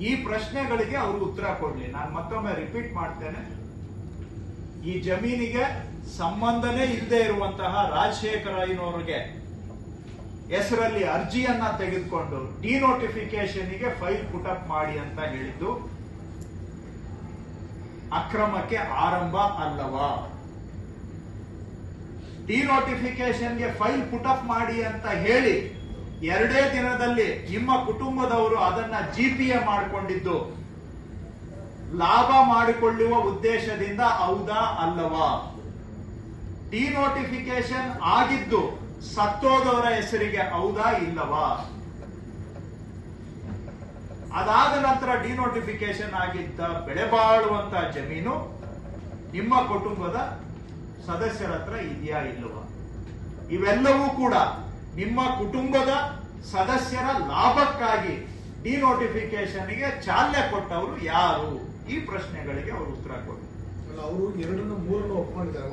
ಈ ಪ್ರಶ್ನೆಗಳಿಗೆ ಅವರು ಉತ್ತರ ಕೊಡ್ಲಿ. ನಾನು ಮತ್ತೊಮ್ಮೆ ರಿಪೀಟ್ ಮಾಡ್ತೇನೆ, ಈ ಜಮೀನಿಗೆ ಸಂಬಂಧನೇ ಇಲ್ಲದೆ ಇರುವಂತಹ ರಾಜಶೇಖರ ಐನೋರ್ಗೆ ಹೆಸರಲ್ಲಿ ಅರ್ಜಿಯನ್ನ ತೆಗೆದುಕೊಂಡು ಡಿನೋಟಿಫಿಕೇಶನ್ಗೆ ಫೈಲ್ ಪುಟಪ್ ಮಾಡಿ ಅಂತ ಹೇಳಿದ್ದು ಅಕ್ರಮಕ್ಕೆ ಆರಂಭ ಅಲ್ಲವಾ? ಡಿನೋಟಿಫಿಕೇಶನ್ಗೆ ಫೈಲ್ ಪುಟಪ್ ಮಾಡಿ ಅಂತ ಹೇಳಿ 2 ದಿನದಲ್ಲಿ ನಿಮ್ಮ ಕುಟುಂಬದವರು ಅದನ್ನ ಜಿಪಿಎ ಮಾಡಿಕೊಂಡಿದ್ದು ಲಾಭ ಮಾಡಿಕೊಳ್ಳುವ ಉದ್ದೇಶದಿಂದ ಹೌದಾ ಅಲ್ಲವಾ? ಡಿನೋಟಿಫಿಕೇಶನ್ ಆಗಿದ್ದು ಸತ್ತೋದವರ ಹೆಸರಿಗೆ ಹೌದಾ ಇಲ್ಲವಾ? ಅದಾದ ನಂತರ ಡಿನೋಟಿಫಿಕೇಶನ್ ಆಗಿದ್ದ ಬೆಳೆ ಬಾಳುವಂತ ಜಮೀನು ನಿಮ್ಮ ಕುಟುಂಬದ ಸದಸ್ಯರ ಹತ್ರ ಇದೆಯಾ ಇಲ್ಲವಾ? ಇವೆಲ್ಲವೂ ಕೂಡ ನಿಮ್ಮ ಕುಟುಂಬದ ಸದಸ್ಯರ ಲಾಭಕ್ಕಾಗಿ ಡಿನೋಟಿಫಿಕೇಶನ್ಗೆ ಚಾಲನೆ ಕೊಟ್ಟವರು ಯಾರು? ಈ ಪ್ರಶ್ನೆಗಳಿಗೆ ಅವರು ಉತ್ತರ ಕೊಡಿ. ಅವರು 2 3 ಒಪ್ಕೊಂಡಿದ್ದಾರೆ.